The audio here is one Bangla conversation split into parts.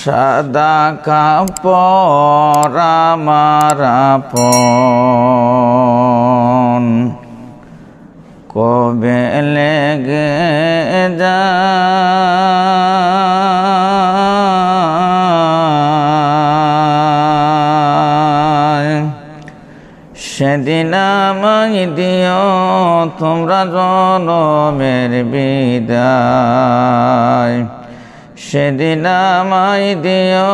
সাদা কাপড় আমার আপন, কবে লেগে যায়। সেদিন আমায় দিও তোমরা জনমের বিদায়, সেদিন আমায় দিও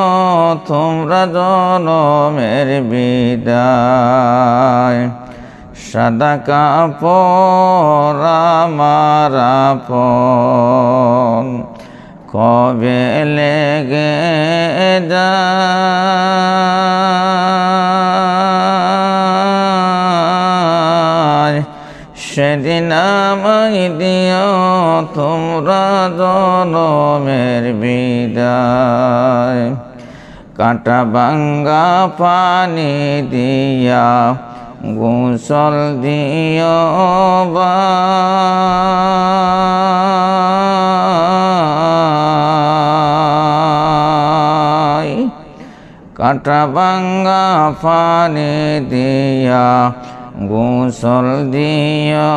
তোমরা জনমের বিদায়। সাদা কাপড় আমার আপন, কবে লেগে যায়। সেদিন আমায় দিও তোমরা জনমের বিদায়। কাঁটা ভাঙ্গা পানি দিয়া গোসল দিও ভাই, কাঁটা ভাঙ্গা পানি দিয়া গোসল দিও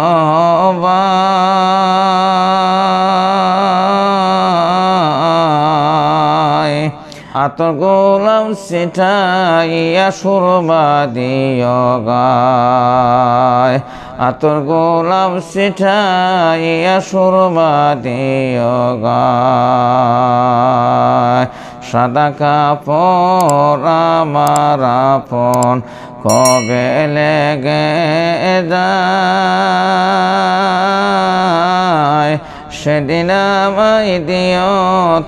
ভাই। আতর গোলাপ ছিটাইয়া সুরমা দিও গায়, আতর গোলাপ ছিটাইয়া সুরমা দিও গায়। সাদা কাপড় আমার আপন, কবে লেগে যায়। সেদিন আমায় দিও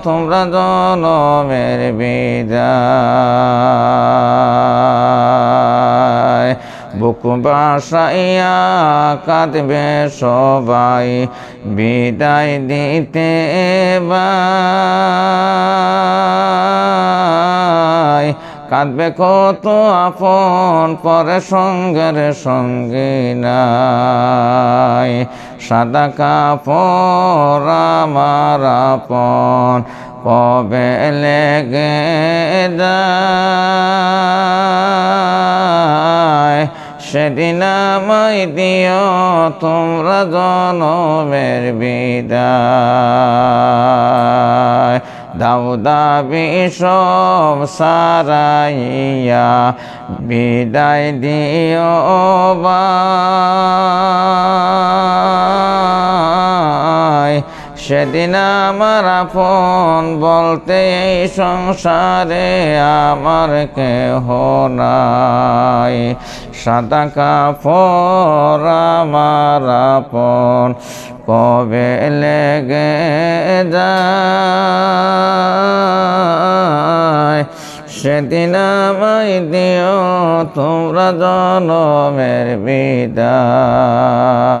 তোমরা জনমের বিদায়। বুক বাসাইয়া কাঁদবে সবাই বিদায় দিতে ভাই। কাঁদবে কত আপন পরে সঙ্গের সঙ্গী নাই। সাদা কাপড় আমার আপন, কবে লেগে যায়। সেদিন আমায় দিও তোমরা জনমের বিদায়। দাও দাবি সব সারাইয়া বিদায় দিও ভাই। সেদিন আমার আপন বলতে এই সংসারে আমার কেহ নাই। সাদা কাপড় আমার আপন, কবে লেগে যায়। সেদিন আমায় দিও তোমরা জনমের বিদায়।